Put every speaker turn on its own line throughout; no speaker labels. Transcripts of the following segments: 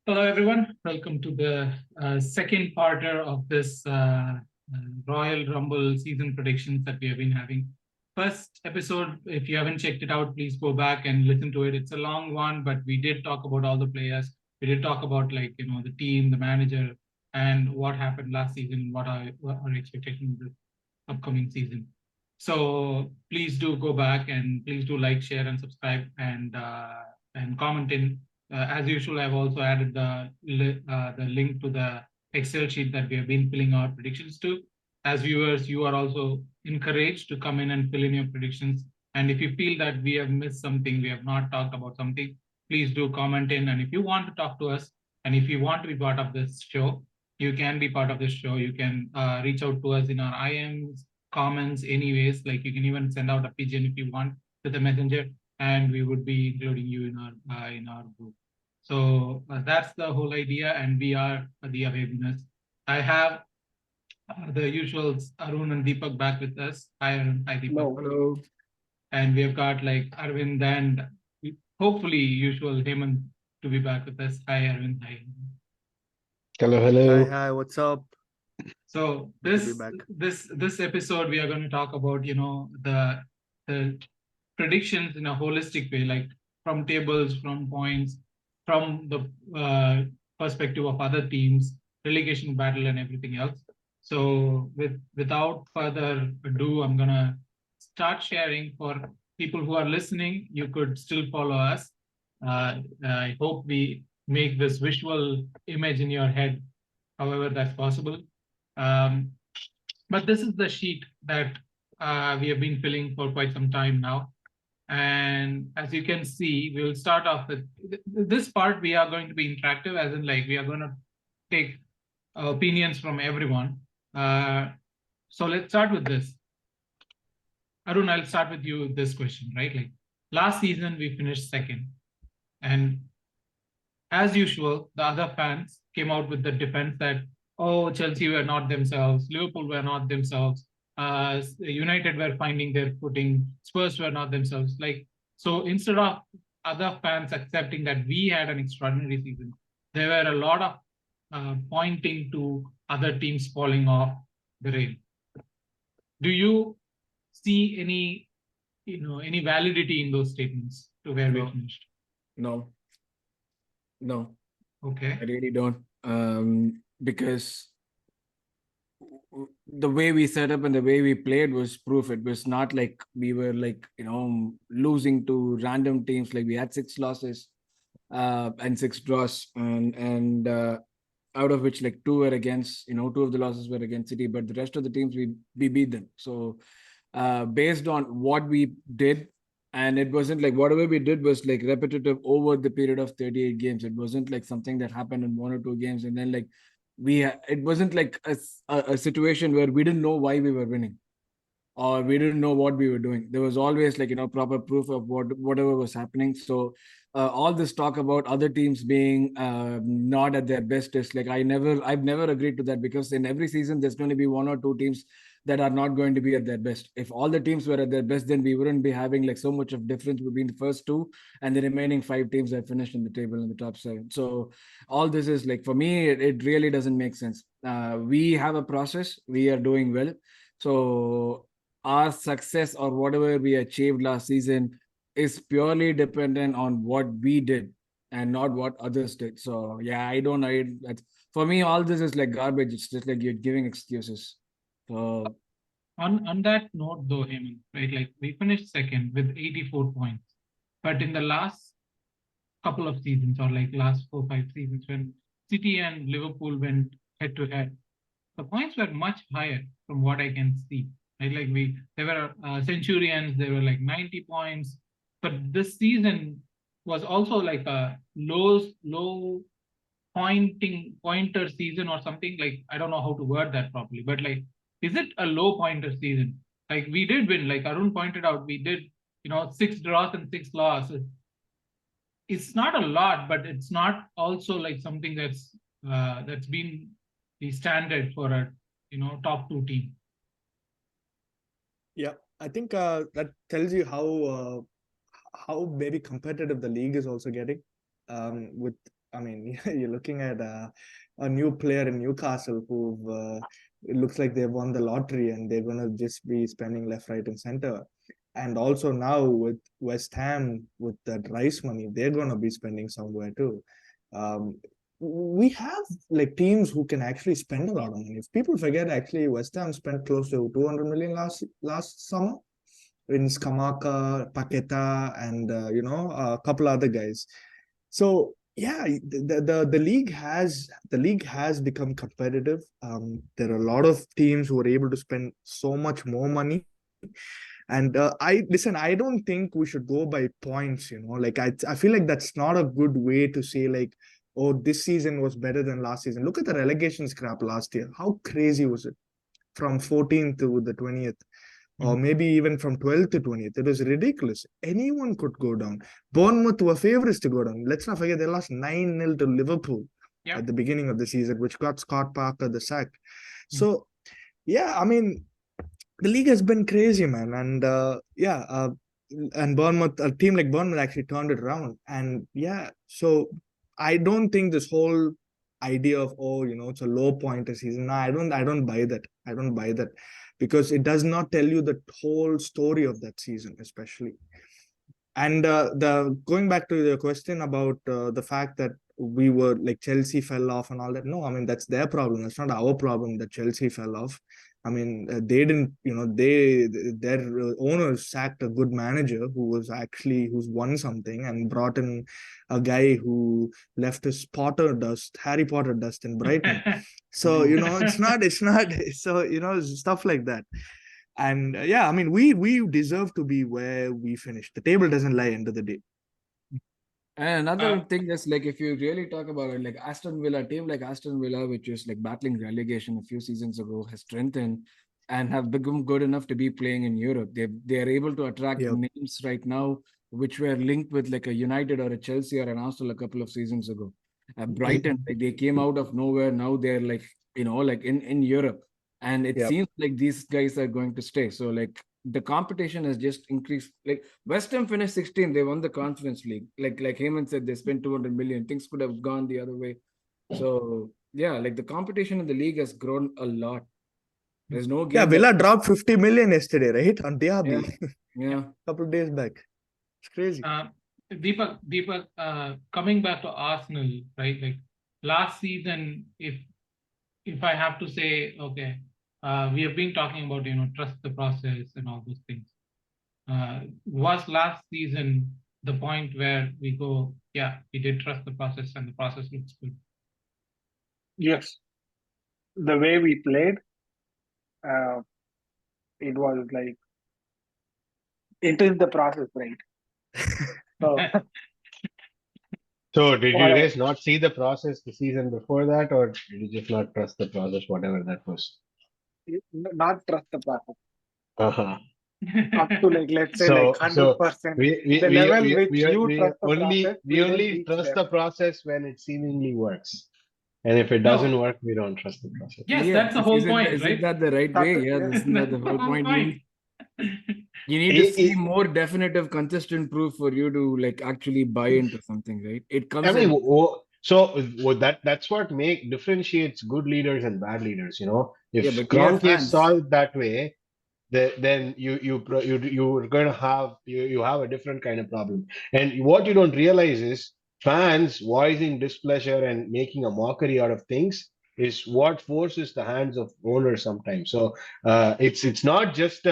Hello, everyone. Welcome to the second parter of this Royal Rumble season predictions that we have been having. First episode, if you haven't checked it out, please go back and listen to it. It's a long one, but we did talk about all the players. We did talk about the team, the manager, and what happened last season, what our expectations this upcoming season. So please do go back and please do like, share, and subscribe and comment in as usual. I've also added the link to the Excel sheet that we have been filling our predictions to. As viewers, you are also encouraged to come in and fill in your predictions. And if you feel that we have missed something, we have not talked about something, please do comment in. And if you want to talk to us, and if you want to be part of this show, you can be part of this show. You can reach out to us in our IMs, comments, anyways. Like you can even send out a pigeon if you want to the messenger, and we would be including you in our group. So that's the whole idea, and we are the away winners. I have the usual Arun and Deepak back with us. Hi Arun, hi Deepak.
Hello.
And we have got like Arvind and hopefully usual Hemant to be back with us. Hi Arvind, hi.
Hello.
Hi, what's up?
So
Good to be
this
back.
this episode we are going to talk about the predictions in a holistic way, like from tables, from points, from the perspective of other teams, relegation battle, and everything else. So without further ado, I'm gonna start sharing. For people who are listening, you could still follow us. I hope we make this visual image in your head, however that's possible. Um, but this is the sheet that we have been filling for quite some time now. And as you can see, we'll start off with this part. We are going to be interactive, as in like we are going to take opinions from everyone. So let's start with this. Arun, I'll start with you this question, right? Like last season, we finished second. And as usual, the other fans came out with the defense that, oh, Chelsea were not themselves, Liverpool were not themselves, United were finding their footing, Spurs were not themselves. Like, so instead of other fans accepting that we had an extraordinary season, there were a lot of pointing to other teams falling off the rail. Do you see any validity in those statements to where we finished?
No.
Okay.
I really don't. Because the way we set up and the way we played was proof. It was not like we were losing to random teams. Like we had 6 losses and 6 draws, and out of which like 2 were against, 2 of the losses were against City, but the rest of the teams we beat them. So based on what we did, and it wasn't like whatever we did was like repetitive over the period of 38 games. It wasn't like something that happened in 1 or 2 games and then like it wasn't like a situation where we didn't know why we were winning or we didn't know what we were doing. There was always like proper proof of whatever was happening. So all this talk about other teams being not at their best is like I've never agreed to that, because in every season there's going to be 1 or 2 teams that are not going to be at their best. If all the teams were at their best, then we wouldn't be having like so much of difference between the first 2 and the remaining 5 teams that finished in the table in the top 7. So all this is like, for me, it really doesn't make sense. We have a process. We are doing well. So our success or whatever we achieved last season is purely dependent on what we did and not what others did. So yeah, I don't know. For me, all this is like garbage. It's just like you're giving excuses. So
on that note, though, Hemant, right? Like we finished second with 84 points, but in the last couple of seasons, or like last 4-5 seasons, when City and Liverpool went head to head, the points were much higher from what I can see. Right? Like they were Centurions, they were like 90 points, but this season was also like a low pointer season or something, like I don't know how to word that properly, but like, is it a low pointer season? Like we did win, like Arun pointed out, we did, 6 draws and 6 losses. It's not a lot, but it's not also like something that's been the standard for a top 2 team.
Yeah, I think that tells you how very competitive the league is also getting. You're looking at a new player in Newcastle who it looks like they've won the lottery and they're going to just be spending left, right, and center. And also now with West Ham, with that Rice money, they're going to be spending somewhere too. We have like teams who can actually spend a lot of money. If people forget, actually, West Ham spent close to 200 million last summer in Skamaka, Paqueta, and a couple other guys. So yeah, the league has become competitive. There are a lot of teams who are able to spend so much more money. And I don't think we should go by points, like I feel like that's not a good way to say like, oh, this season was better than last season. Look at the relegation scrap last year. How crazy was it? From 14th to the 20th, or maybe even from 12th to 20th. It was ridiculous. Anyone could go down. Bournemouth were favorites to go down. Let's not forget they lost 9-0 to Liverpool at the beginning of the season, which got Scott Parker the sack. So, yeah, I mean, the league has been crazy, man. And and Bournemouth, a team like Bournemouth actually turned it around. And yeah, so I don't think this whole idea of it's a low pointer season. No, I don't buy that. I don't buy that because it does not tell you the whole story of that season, especially. And the going back to the question about the fact that we were like Chelsea fell off and all that. No, I mean that's their problem. It's not our problem that Chelsea fell off. I mean, they didn't, their owners sacked a good manager who's won something and brought in a guy who left his Harry Potter dust in Brighton. So, it's not, so, stuff like that. And yeah, I mean, we deserve to be where we finished. The table doesn't lie end of the day.
And another thing is like if you really talk about it, like Aston Villa, team like Aston Villa, which was like battling relegation a few seasons ago, has strengthened and have become good enough to be playing in Europe. They are able to attract names right now, which were linked with like a United or a Chelsea or an Arsenal a couple of seasons ago. Brighton, like they came out of nowhere. Now they're like, like in Europe. And it seems like these guys are going to stay. So like the competition has just increased. Like West Ham finished 16th. They won the Conference League. Like Heyman said, they spent 200 million. Things could have gone the other way. So yeah, like the competition in the league has grown a lot. There's no game.
Yeah, Villa dropped 50 million yesterday, right? On Diaby.
Yeah.
Couple of days back. It's crazy.
Deepak, coming back to Arsenal, right? Like last season, if I have to say, okay, we have been talking about, trust the process and all those things. Was last season the point where we go, yeah, we did trust the process and the process looks good?
Yes. The way we played, it was like, it is the process, right?
So did you guys not see the process the season before that, or did you just not trust the process, whatever that was?
Not trust the process.
Uh-huh.
Up to like, let's say like 100%.
We only trust the process when it seemingly works. And if it doesn't work, we don't trust the process.
Yes, that's the whole point, right?
Isn't that the right way? Yeah, isn't that the whole point? You need to see more definitive, consistent proof for you to like actually buy into something, right? It comes.
That's what differentiates good leaders and bad leaders. If Kroenke saw it that way, then you're going to have you have a different kind of problem. And what you don't realize is fans voicing displeasure and making a mockery out of things is what forces the hands of owners sometimes. So it's not just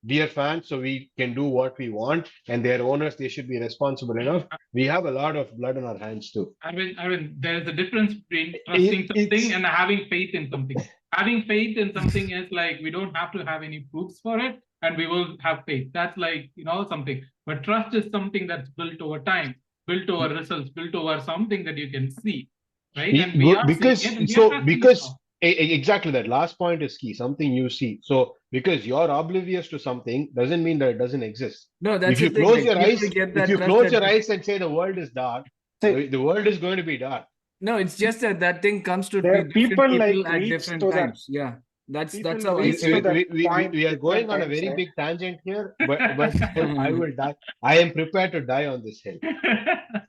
dear fans, so we can do what we want, and their owners, they should be responsible enough. We have a lot of blood on our hands too.
I mean, there's a difference between trusting something and having faith in something. Having faith in something is like, we don't have to have any proofs for it, and we will have faith. That's like, something. But trust is something that's built over time, built over results, built over something that you can see. right? And we are seeing
because
it, and we are trusting it
because
now.
exactly that last point is key. Something you see. So because you're oblivious to something doesn't mean that it doesn't exist.
No, that's
If
the
you
thing.
close
Like
your
people
eyes,
get
if
that
you
trust
close
that
your eyes and say the world is dark,
See,
the world is going to be dark.
no, it's just that that thing comes to
there
different
people like
people at
reach
different
to that.
times. Yeah, that's
People
how I
reach
see
to
it.
that point
We are going
different
on a
times,
very
right?
big tangent here, but I will die. I am prepared to die on this hill.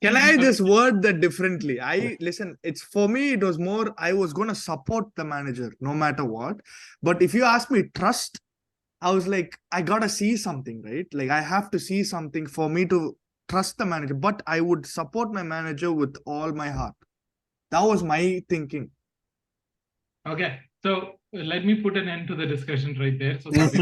Can I just word that differently? Listen, it's for me, it was more, I was going to support the manager no matter what. But if you ask me, trust, I was like, I got to see something, right? Like, I have to see something for me to trust the manager. But I would support my manager with all my heart. That was my thinking.
Okay, so let me put an end to the discussion right there, so that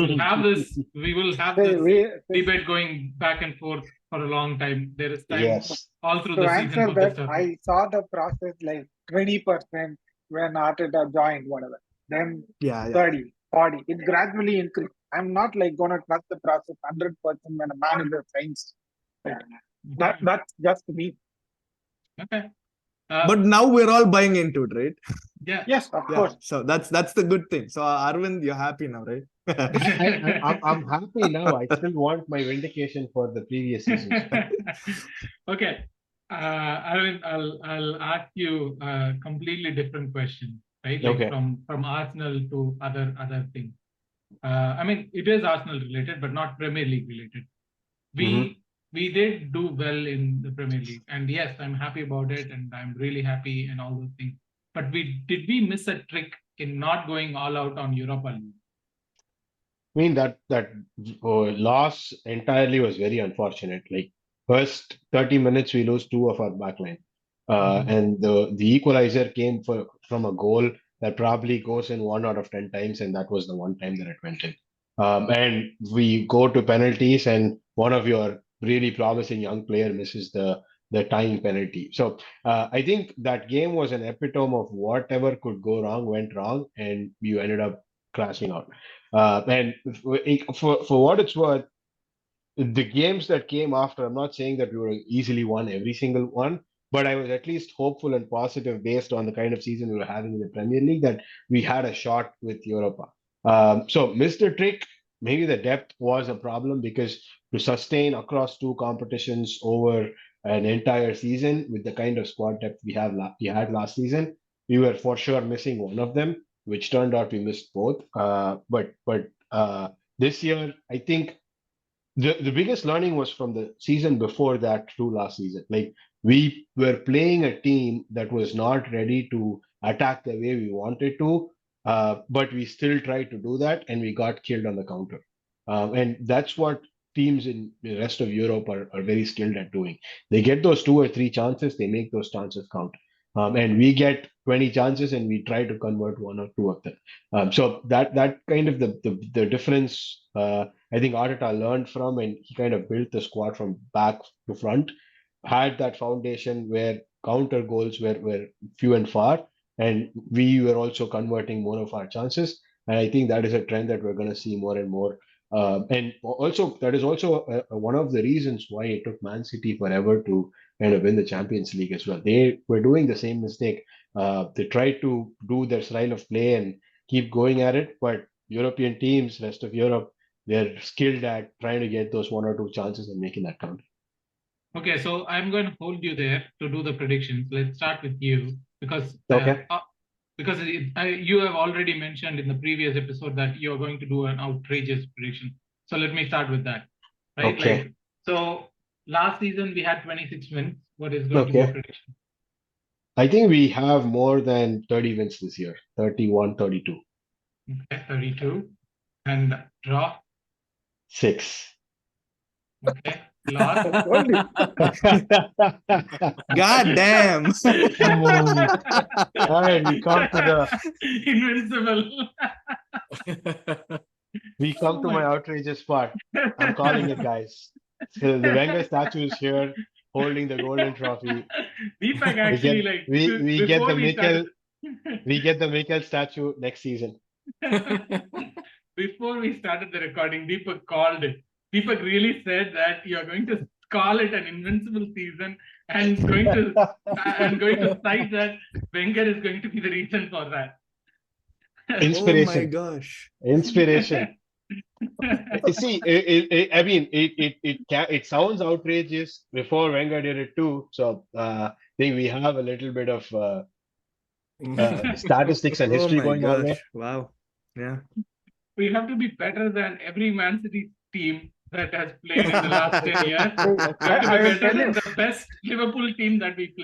we will have this debate going back and forth for a long time. There is time
Yes.
all through
To
the season
answer
for
that,
this stuff.
I saw the process like 20% when Arteta joined, whatever. Then
Yeah.
30, 40. It gradually increased. I'm not like gonna trust the process 100% when a manager signs. That's just me.
Okay.
But now we're all buying into it, right?
Yeah.
Yes, of course.
So that's the good thing. So Arvind, you're happy now, right?
I'm happy now. I still want my vindication for the previous seasons.
Okay. Arvind, I'll ask you a completely different question, right? Like
Okay.
from Arsenal to other things. I mean, it is Arsenal related, but not Premier League related. We did do well in the Premier League, and yes, I'm happy about it, and I'm really happy and all those things. But did we miss a trick in not going all out on Europa League?
I mean that loss entirely was very unfortunate. Like first 30 minutes we lose two of our backline, and the equalizer came from a goal that probably goes in 1 out of 10 times, and that was the one time that it went in. And we go to penalties, and one of your really promising young player misses the tying penalty. So I think that game was an epitome of whatever could go wrong went wrong, and you ended up crashing out. And for what it's worth, the games that came after, I'm not saying that we were easily won every single one, but I was at least hopeful and positive based on the kind of season we were having in the Premier League that we had a shot with Europa. So Mr. Trick, maybe the depth was a problem because to sustain across two competitions over an entire season with the kind of squad depth we had last season, we were for sure missing one of them, which turned out we missed both. But this year, I think the biggest learning was from the season before that to last season. Like we were playing a team that was not ready to attack the way we wanted to, but we still tried to do that, and we got killed on the counter. And that's what teams in the rest of Europe are very skilled at doing. They get those 2 or 3 chances, they make those chances count. And we get 20 chances, and we try to convert 1 or 2 of them. So that kind of the difference. I think Arteta learned from, and he kind of built the squad from back to front, had that foundation where counter goals were few and far, and we were also converting more of our chances. And I think that is a trend that we're going to see more and more. And also, that is also one of the reasons why it took Man City forever to kind of win the Champions League as well. They were doing the same mistake. They tried to do their style of play and keep going at it, but European teams, rest of Europe, they're skilled at trying to get those 1 or 2 chances and making that count.
Okay, so I'm going to hold you there to do the predictions. Let's start with you because you have already mentioned in the previous episode that you're going to do an outrageous prediction. So let me start with that. Right?
Okay.
Like, so last season we had 26 wins. What is going to be your prediction?
I think we have more than 30 wins this year, 31, 32.
Okay, 32. And draw?
6.
Okay. Loss?
God damn.
All right, we come to
Invincible.
my outrageous part. I'm calling it, guys. So the Wenger statue is here, holding the golden trophy.
Deepak actually
we get the Mikel statue next season.
Before we started the recording, Deepak called it. Deepak really said that you're going to call it an invincible season and going to cite that Wenger is going to be the reason for that.
Inspiration.
Oh my gosh.
Inspiration. See, I mean, it sounds outrageous. Before Wenger did it too, so I think we have a little bit of statistics and
Oh
history
my
going our way.
gosh. Wow. Yeah.
We have to be better than every Man City team that has played in the last 10 years. We have to
I
be
will
better
tell
than
you.
the best Liverpool team that played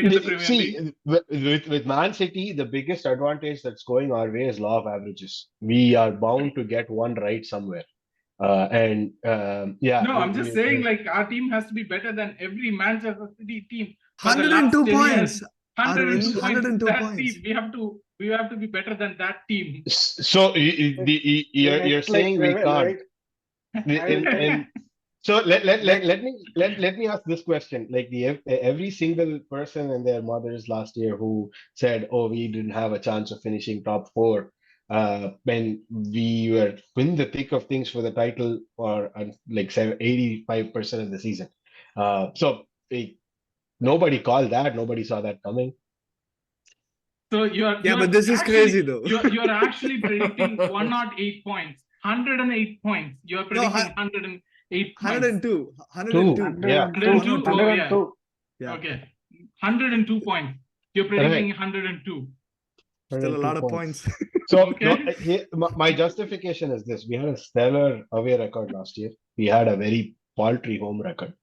in the Premier League.
See, with Man City, the biggest advantage that's going our way is law of averages. We are bound to get one right somewhere. Yeah.
No, I'm just saying, like, our team has to be better than every Manchester City team for the
102
last 10
points.
years. 102 points.
102
That
points.
team, we have to be better than that team.
So you're saying we can't. And so let me ask this question: like every single person and their mothers last year who said, "Oh, we didn't have a chance of finishing top four," when we were in the thick of things for the title for like 85% of the season. So nobody called that. Nobody saw that coming.
So
But this is crazy though.
You're actually predicting 108 points, 108 points. You're predicting 108 points.
102.
102. Yeah.
102. Oh,
102.
Yeah.
Okay. 102 points. You're predicting 102.
Still a lot of points.
So
Okay.
my justification is this: we had a stellar away record last year. We had a very paltry home record.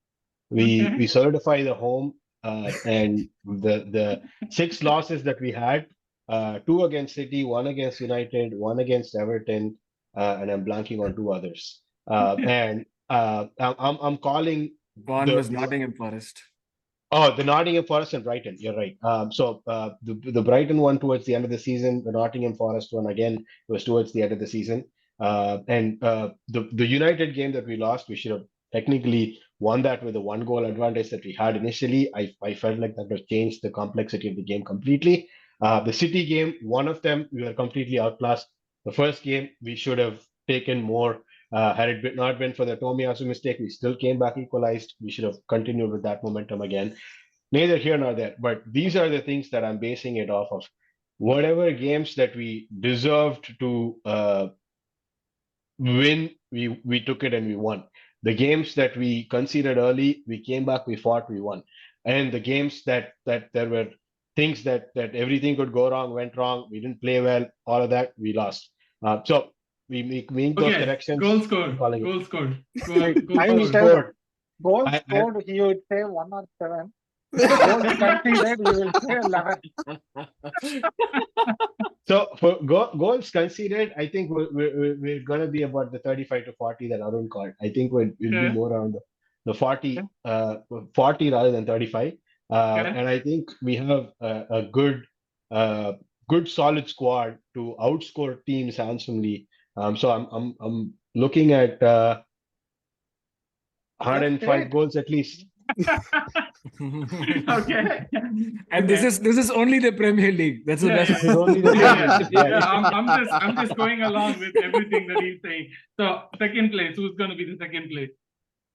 We solidify the home, and the 6 losses that we had, 2 against City, 1 against United, 1 against Everton, and I'm blanking on 2 others. And I'm calling
One was Nottingham Forest.
Oh, the Nottingham Forest and Brighton. You're right. The Brighton one towards the end of the season, the Nottingham Forest one again was towards the end of the season. The United game that we lost, we should have technically won that with a 1-goal advantage that we had initially. I felt like that would change the complexity of the game completely. The City game, one of them, we were completely outclassed. The first game, we should have taken more. Had it not been for the Tomiyasu mistake, we still came back equalized. We should have continued with that momentum again. Neither here nor there, but these are the things that I'm basing it off of. Whatever games that we deserved to win, we took it and we won. The games that we conceded early, we came back, we fought, we won. And the games that there were things that everything could go wrong, went wrong, we didn't play well, all of that, we lost. So we make those corrections.
Goal scored. Goal scored.
I will tell goal scored, he would say 1 or 7. Goals conceded, he will say 11.
So for goals conceded, I think we're going to be about the 35 to 40 that Arun called. I think we'll be more around the 40 rather than 35. And I think we have a good solid squad to outscore teams handsomely. So I'm looking at 105 goals at least.
Okay.
And this is only the Premier League. That's the best.
This is only the Premier League.
I'm just going along with everything that he's saying. So second place, who's going to be the second place?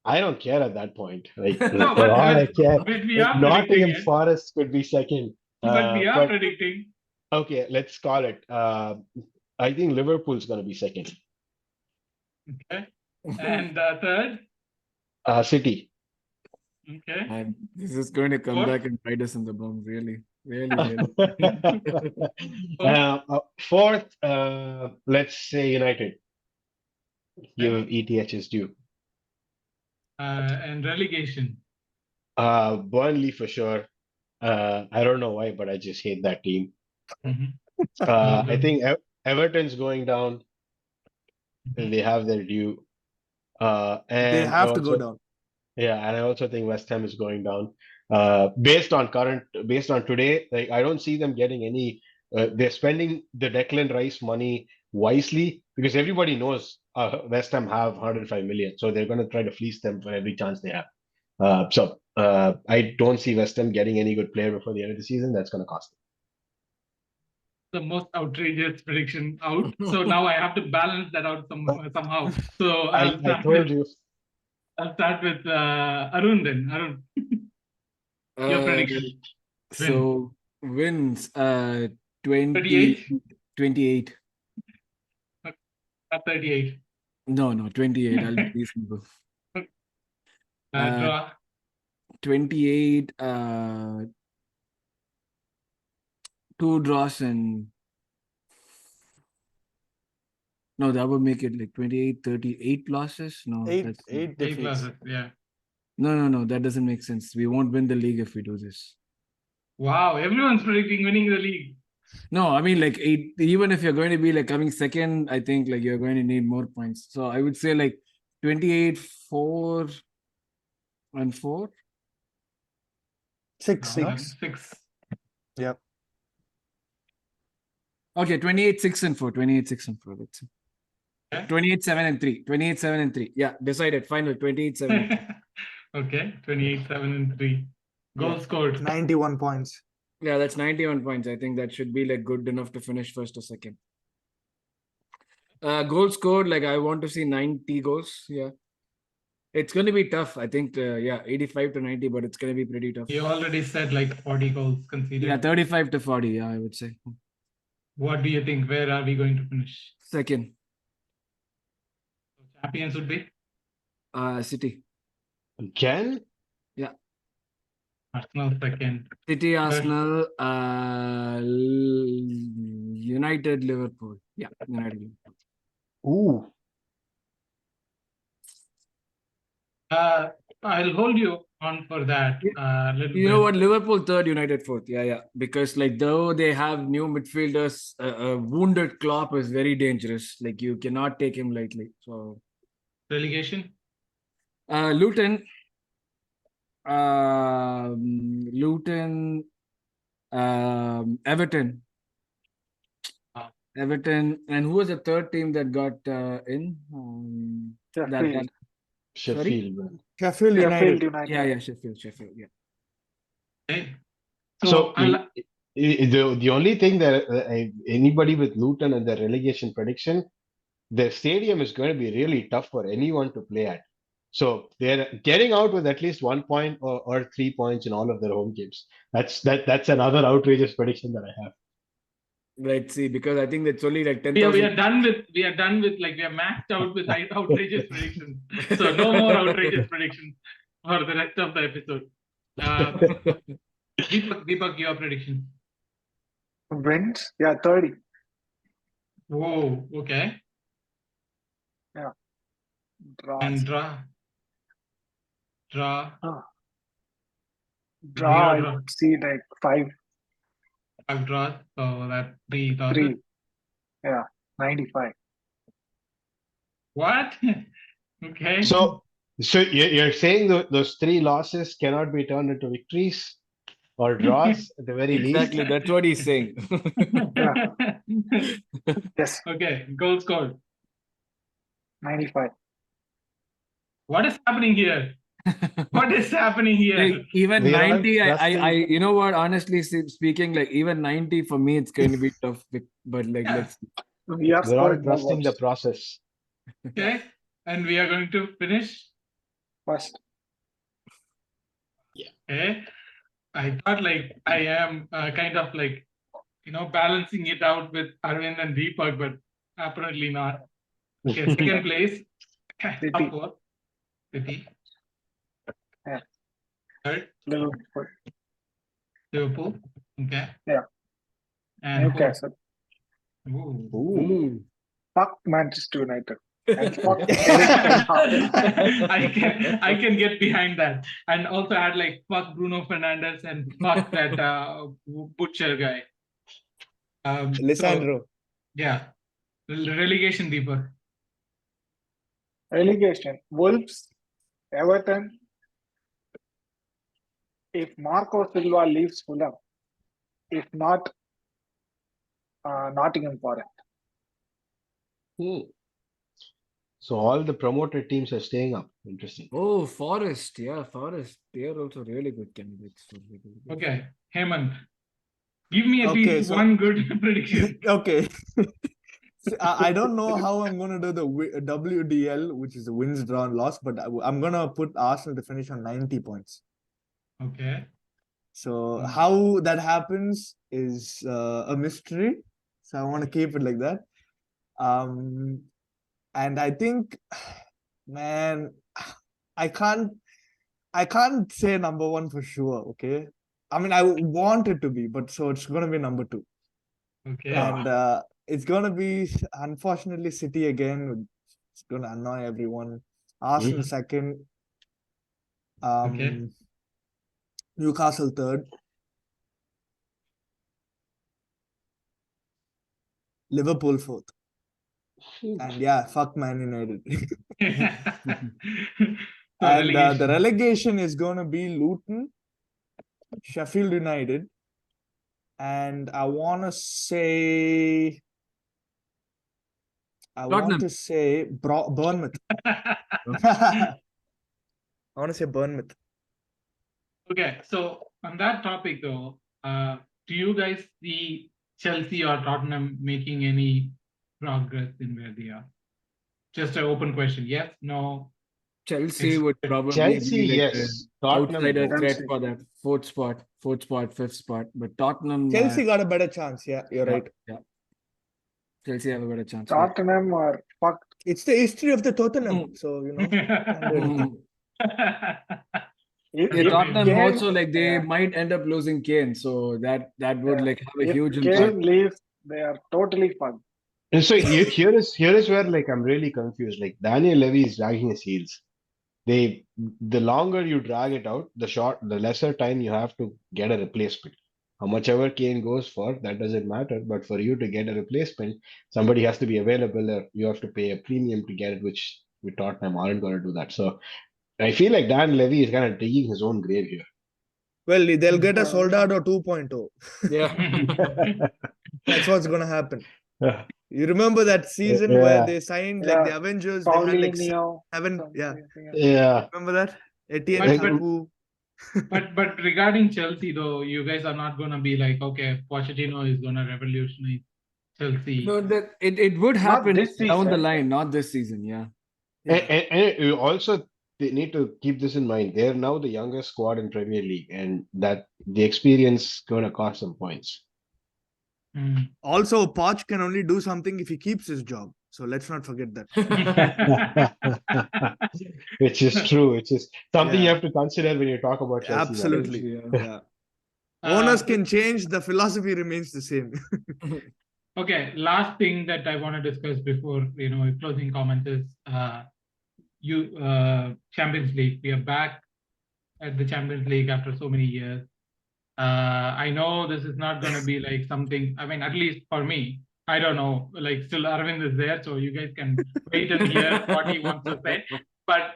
I don't care at that point. Like,
No,
for all I care,
we are
Nottingham Forest could be second.
But we are predicting.
Okay, let's call it. I think Liverpool's going to be second.
Okay. And third?
City.
Okay.
And this is going to come back and bite us in the bum, really.
Fourth, let's say United. Give ETH's due.
And relegation.
Burnley for sure. I don't know why, but I just hate that team. I think Everton's going down. They have their due. And
they have to go down.
Yeah, and I also think West Ham is going down. Based on today, like I don't see them getting any. They're spending the Declan Rice money wisely because everybody knows West Ham have 105 million, so they're going to try to fleece them for every chance they have. So I don't see West Ham getting any good player before the end of the season. That's going to cost them.
The most outrageous prediction out. So now I have to balance that out somehow. So
I told you.
I'll start with Arun then. Arun. Your prediction.
So wins 20,
38?
28.
38.
No, 28. I'll be reasonable.
Draw.
28, 2 draws and no, that would make it like 28, 38 losses. No, that's
8
8
defeats.
losses. Yeah.
no, that doesn't make sense. We won't win the league if we do this.
Wow. Everyone's predicting winning the league.
No, I mean like 8, even if you're going to be like coming second, I think like you're going to need more points. So I would say like 28, 4 and 4.
6.
No,
6.
6.
Yep.
Okay, 28, 6 and 4. 28, 6 and 4. That's it.
Okay.
28, 7 and 3. 28, 7 and 3. Yeah, decided. Final 28, 7 and 3.
Okay. 28, 7 and 3. Goals scored.
91 points.
Yeah, that's 91 points. I think that should be like good enough to finish first or second. Goals scored, like I want to see 90 goals. Yeah. It's going to be tough. I think, 85 to 90, but it's going to be pretty tough.
You already said like 40 goals conceded.
Yeah, 35 to 40. Yeah, I would say.
What do you think? Where are we going to finish?
Second,
Champions would be
City.
Again?
Arsenal second.
City, Arsenal, United, Liverpool. Yeah, United, Liverpool.
Ooh.
I'll hold you on for that. Little
You know
bit.
what? Liverpool third, United fourth. Yeah. Because like though they have new midfielders, wounded Klopp is very dangerous. Like you cannot take him lightly. So
Relegation.
Luton, Everton.
Ah.
Everton, and who was the third team that got in?
Sheffield.
Sheffield. Man.
Sheffield United.
Sheffield United.
Yeah, Sheffield. Yeah.
Okay.
So
I'll-
the only thing that anybody with Luton and the relegation prediction, the stadium is going to be really tough for anyone to play at. So they're getting out with at least 1 point or 3 points in all of their home games. That's another outrageous prediction that I have.
Let's see, because I think it's only like 10,000.
we are done with we are maxed out with outrageous predictions. So no more outrageous predictions for the rest of the episode. Deepak, your prediction.
Wins? Yeah, 30.
Whoa, okay.
Draws.
And draw.
Draw,
Zero
I
draw.
would see like 5,
5 draws. So that's 3 losses.
3. Yeah, 95.
What? Okay.
So you're saying those 3 losses cannot be turned into victories or draws at the very
Exactly,
least?
that's what he's saying.
Yes,
Okay, goal scored.
95.
What is happening here? What is happening here?
Like, even
We are
90, I,
trusting-
you know what? Honestly speaking, like even 90 for me, it's going to be tough. But like,
Yeah.
let's.
We are
We're all
scoring more
trusting the
goals.
process.
Okay, and we are going to finish.
First.
Okay, I thought like I am kind of like balancing it out with Arvind and Deepak, but apparently not. Okay, second place.
City.
Top 4. City.
Yeah.
Third,
Liverpool.
Liverpool. Okay.
Yeah.
And
Newcastle.
fourth. Ooh.
Ooh.
Fuck Manchester United. And fuck Eric Ten Hag.
I can get behind that, and also add like fuck Bruno Fernandes and fuck that butcher guy. So,
Lisandro.
yeah, relegation, Deepak.
Relegation. Wolves. Everton. If Marco Silva leaves Fulham. If not, Nottingham Forest.
So all the promoted teams are staying up. Interesting.
Oh, Forest. Yeah, Forest. They are also really good candidates.
Okay, Hemant, give me at
Okay,
least
so-
one good prediction.
Okay. So, I don't know how I'm going to do the WDL, which is the wins, drawn, loss, but I'm going to put Arsenal to finish on 90 points.
Okay,
So how that happens is a mystery. So I want to keep it like that. And I think, man, I can't say number one for sure. Okay, I mean I want it to be, but so it's gonna be number two.
Okay.
And it's gonna be unfortunately City again. It's gonna annoy everyone. Arsenal second.
Okay.
Newcastle third. Liverpool fourth. And yeah, fuck Man United.
So
And the
relegation.
relegation is gonna be Luton, Sheffield United, and I want to say Bournemouth. I want to say Bournemouth.
Okay, so on that topic though, do you guys see Chelsea or Tottenham making any progress in where they are? Just an open question. Yes, no.
Chelsea would probably
Chelsea,
be like
yes.
the
Tottenham,
outsider
no.
threat
Chelsea.
for that fourth spot, fifth spot. But Tottenham,
Chelsea got a better chance. Yeah, you're right.
yeah. Chelsea have a better chance.
Tottenham are fucked.
It's the history of the Tottenham. So, you know. can't do anything.
If,
Yeah,
if
Tottenham
Kane-
also like they
yeah,
might end up losing Kane, so that would
Yeah.
like have a
if
huge
Kane
impact.
leaves, they are totally fucked.
And so here is where like I'm really confused. Like Daniel Levy is dragging his heels. The longer you drag it out, the lesser time you have to get a replacement. How much ever Kane goes for, that doesn't matter. But for you to get a replacement, somebody has to be available, or you have to pay a premium to get it, which we Tottenham aren't going to do that. So I feel like Dan Levy is kind of digging his own grave here.
Well, they'll get a Soldado 2.0.
Yeah.
That's what's gonna happen. You remember that season where they signed like the Avengers? They had like
Paulinho,
seven. Yeah,
Yeah.
remember that? Etienne
But-
Capoue.
but regarding Chelsea though, you guys are not gonna be like, okay, Pochettino is gonna revolutionize Chelsea.
So that it would happen
this
down the
season.
line, not this season. Yeah.
And you also they need to keep this in mind. They're now the youngest squad in Premier League, and that the experience going to cost some points.
Also, Poch can only do something if he keeps his job. So let's not forget that.
Which is true. Which is something you
Yeah.
have to consider when you talk about Chelsea.
Absolutely.
Yeah.
Yeah. Owners can change. The philosophy remains the same.
Okay, last thing that I want to discuss before closing comments is Champions League. We are back at the Champions League after so many years. I know this is not going to be like something, I mean, at least for me, I don't know, like still Arvind is there, so you guys can wait and hear what he wants to say. But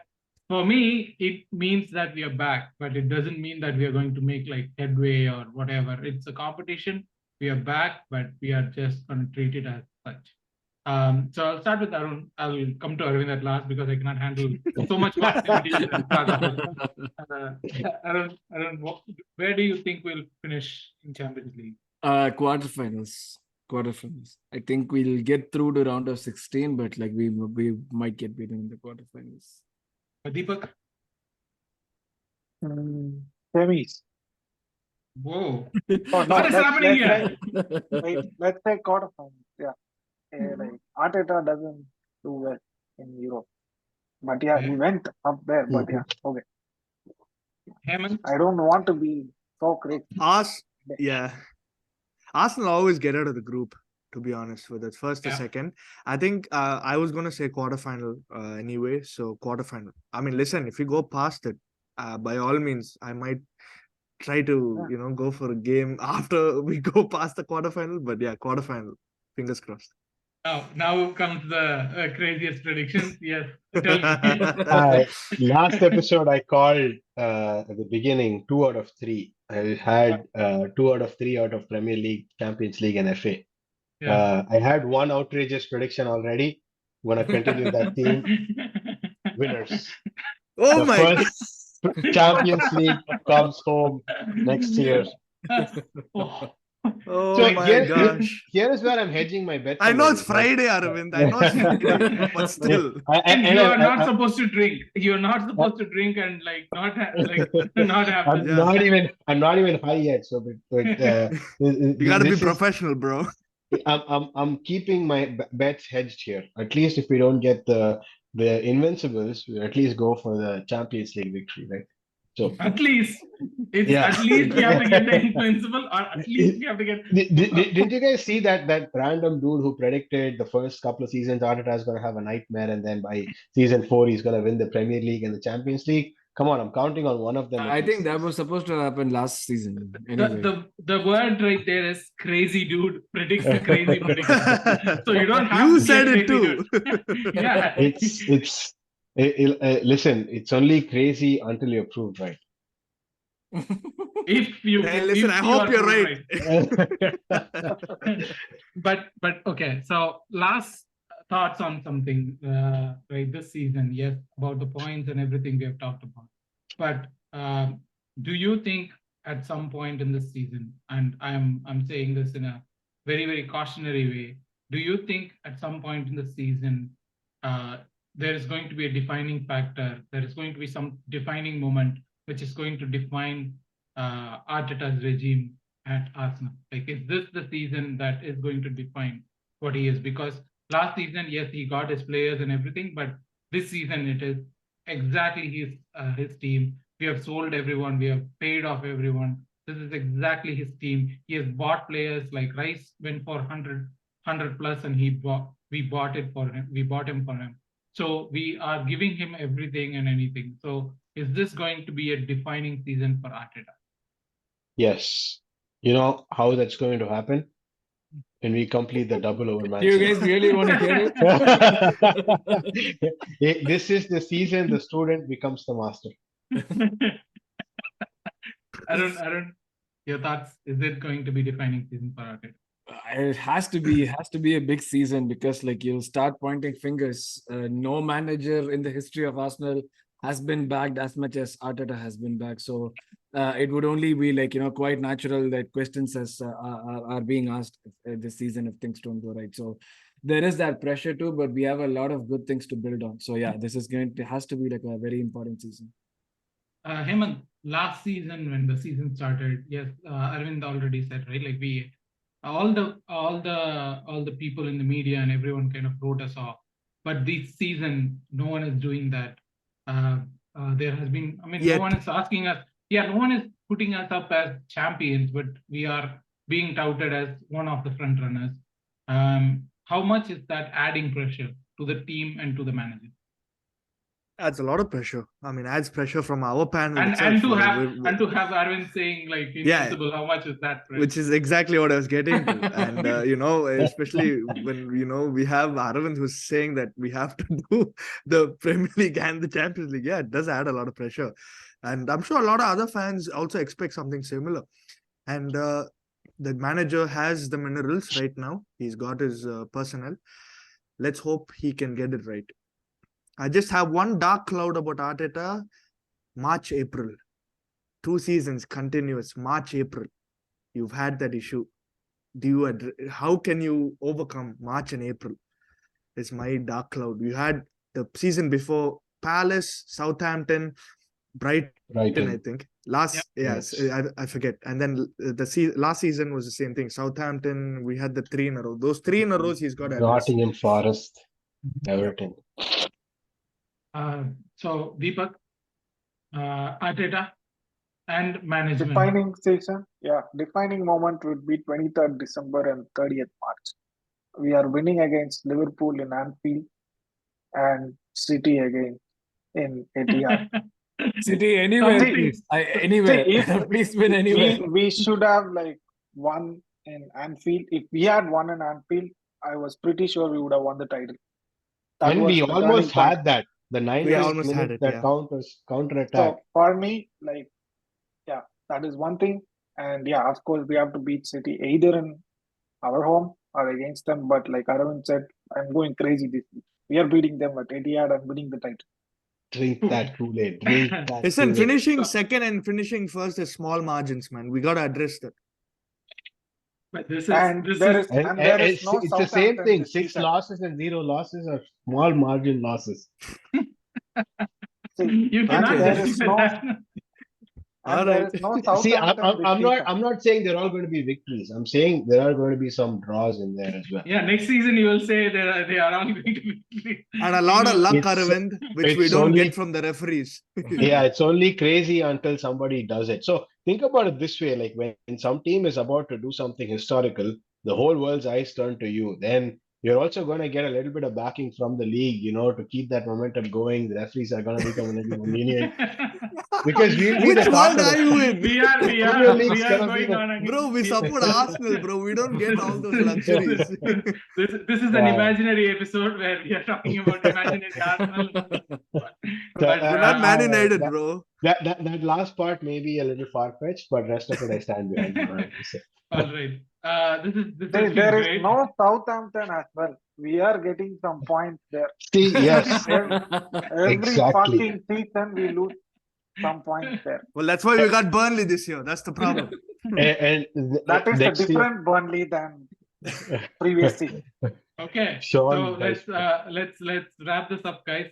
for me, it means that we are back, but it doesn't mean that we are going to make like headway or whatever. It's a competition. We are back, but we are just going to treat it as such. So I'll start with Arun. I'll come to Arvind at last because I cannot handle so much positivity. Arun, where do you think we'll finish in Champions League?
Quarterfinals. I think we'll get through to round of 16, but like we might get beaten in the quarterfinals.
Deepak?
Semis.
Whoa.
Oh, no,
What is happening here?
Wait, let's say quarterfinals. Yeah. Like Arteta doesn't do well in Europe. But yeah, he went up there. But yeah, okay.
Hemant?
I don't want to be so crazy.
Yeah. Arsenal always get out of the group, to be honest, whether it's first or second. I think I was going to say quarterfinal anyway. So quarterfinal. I mean, listen, if we go past it, by all means, I might try to, go for a game after we go past the quarterfinal. But yeah, quarterfinal. Fingers crossed.
Now comes the craziest predictions. Yes. Tell me.
Last episode, I called at the beginning 2 out of 3. I had 2 out of 3 out of Premier League, Champions League, and FA. I had one outrageous prediction already. I'm going to continue that theme. Winners.
Oh
the
my
first Champions League comes home next year.
Oh
So
my
here,
gosh.
here is where I'm hedging my bets.
I
a
know it's
little, right?
Friday, Aravind. I know it's Friday, but still.
And
And
you are not supposed to drink. You're not supposed to drink and like not not have this.
Yeah.
I'm not even high yet. So,
You gotta be
this is
professional, bro.
I'm keeping my bets hedged here. At least if we don't get the Invincibles, we at least go for the Champions League victory, right? So
At least it's
yeah.
at least we have to get the invincible, or at least we have to get.
Did you guys see that random dude who predicted the first couple of seasons Arteta is going to have a nightmare, and then by season 4 he's going to win the Premier League and the Champions League? Come on, I'm counting on one of them at
I think
least.
that was supposed to happen last season. Anyway.
The word right there is crazy dude predicts the crazy prediction. So you don't have
You
to
said
get
it
crazy
too.
dude. Yeah.
Listen, it's only crazy until you're proved right.
If you
Hey, listen,
if
I
you
hope
are
you're
proved
right.
but okay, so last thoughts on something right this season. Yes, about the points and everything we have talked about, but do you think at some point in this season, and I'm saying this in a very, very cautionary way, do you think at some point in the season there is going to be a defining factor, there is going to be some defining moment which is going to define Arteta's regime at Arsenal? Like, is this the season that is going to define what he is? Because last season, yes, he got his players and everything, but this season it is exactly his team. We have sold everyone, we have paid off everyone. This is exactly his team. He has bought players like Rice went for 100 plus, and we bought it for him. We bought him for him. So we are giving him everything and anything. So is this going to be a defining season for Arteta?
Yes. You know how that's going to happen? When we complete the double over Man
Do you
City.
guys really want to hear it?
This is the season the student becomes the master.
Arun, your thoughts? Is it going to be defining season for Arteta?
It has to be a big season, because like you'll start pointing fingers. No manager in the history of Arsenal has been backed as much as Arteta has been backed. So it would only be like, quite natural that questions are being asked this season if things don't go right. So there is that pressure too, but we have a lot of good things to build on. So yeah, this is has to be like a very important season.
Hemant, last season when the season started, yes, Arvind already said, right? Like all the people in the media and everyone kind of wrote us off. But this season, no one is doing that. There has been, no one is asking us. Yeah, no one is putting us up as champions, but we are being touted as one of the front runners. How much is that adding pressure to the team and to the manager?
Adds a lot of pressure. Adds pressure from our panel
and
itself.
to have Arvind saying like invincible, how much is that pressure?
Which is exactly what I was getting to. And especially when we have Aravind who's saying that we have to do the Premier League and the Champions League. Yeah, it does add a lot of pressure, and I'm sure a lot of other fans also expect something similar. And the manager has the minerals right now. He's got his personnel. Let's hope he can get it right. I just have one dark cloud about Arteta. March, April. 2 seasons continuous. March, April. You've had that issue. How can you overcome March and April? It's my dark cloud. You had the season before Palace, Southampton, Brighton. I think. I forget. And then last season was the same thing. Southampton, we had the 3 in a row. Those 3 in a row he's got to address.
Nottingham Forest, Everton.
So Deepak, Arteta and management.
Defining season, defining moment would be 23rd December and 30th March. We are winning against Liverpool in Anfield and City again in Etihad.
City anywhere, please. Anywhere. Please win anywhere.
We should have won in Anfield. If we had won in Anfield, I was pretty sure we would have won the title.
And we almost had that. The 90th minute, that counter attack.
So for me, that is one thing. And of course, we have to beat City either in our home or against them. But like Aravind said, I'm going crazy this week. We are beating them at Etihad and winning the title.
Drink that Kool-Aid. Drink that.
Listen, finishing second and finishing first is small margins, man. We got to address that.
But
And
this
there
is
is and there is no
it's the same
Southampton
thing.
this
6
season.
losses and 0 losses are small margin losses.
See,
you
and
cannot
there is
justify
no
that.
and there is no
See,
Southampton this season.
I'm not saying they're all going to be victories. I'm saying there are going to be some draws in there as well.
Yeah, next season you will say they are all going to be.
And a lot of luck,
It's-
Arvind, which we
it's
don't
only-
get from the referees.
Yeah, it's only crazy until somebody does it. So think about it this way: like when some team is about to do something historical, the whole world's eyes turn to you. Then you're also going to get a little bit of backing from the league, to keep that momentum going. The referees are going to become a little more lenient because we'll be
Which
the
world
talk of
are you in?
we are
Premier League's
we are
gonna be
going
the-
on again.
Bro, we support Arsenal, bro. We don't get all those luxuries.
This is an imaginary episode where we are talking about imaginary Arsenal. But,
We're not Man United, bro.
That last part may be a little far fetched, but rest of it I stand behind. You know what I have to say.
all right. This has been
There is
great.
no Southampton as well. We are getting some points there.
See, yes,
Every
Exactly.
fucking season we lose some points there.
Well, that's why we got Burnley this year. That's the problem.
and
That is a
next year-
different Burnley than previous season.
Okay,
Sean,
so let's wrap this up, guys.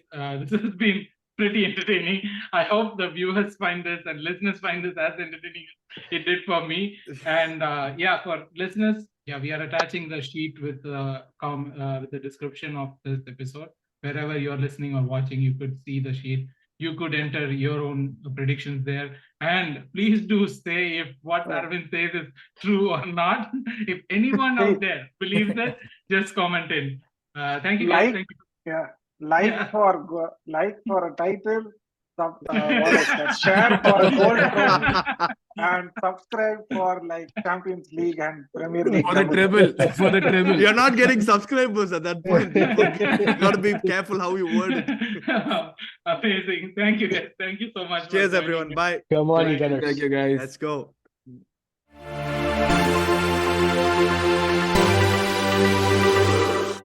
This has been pretty entertaining. I hope the viewers find this and listeners find this as entertaining as it did for me. And yeah, for listeners, yeah, we are attaching the sheet with the description of this episode. Wherever you're listening or watching, you could see the sheet. You could enter your own predictions there. And please do say if what Arvind says is true or not. If anyone out there believes it, just comment in. Thank you, guys. Thank you.
Yeah, like for a title, what is that? Share for a gold trophy, and subscribe for like Champions League and Premier League.
For the treble.
You're not getting subscribers at that point. You got to be careful how you word it.
Amazing. Thank you, guys. Thank you so much.
Cheers, everyone. Bye.
Come on, you
Bye.
Gunners.
Thank you, guys.
Let's go.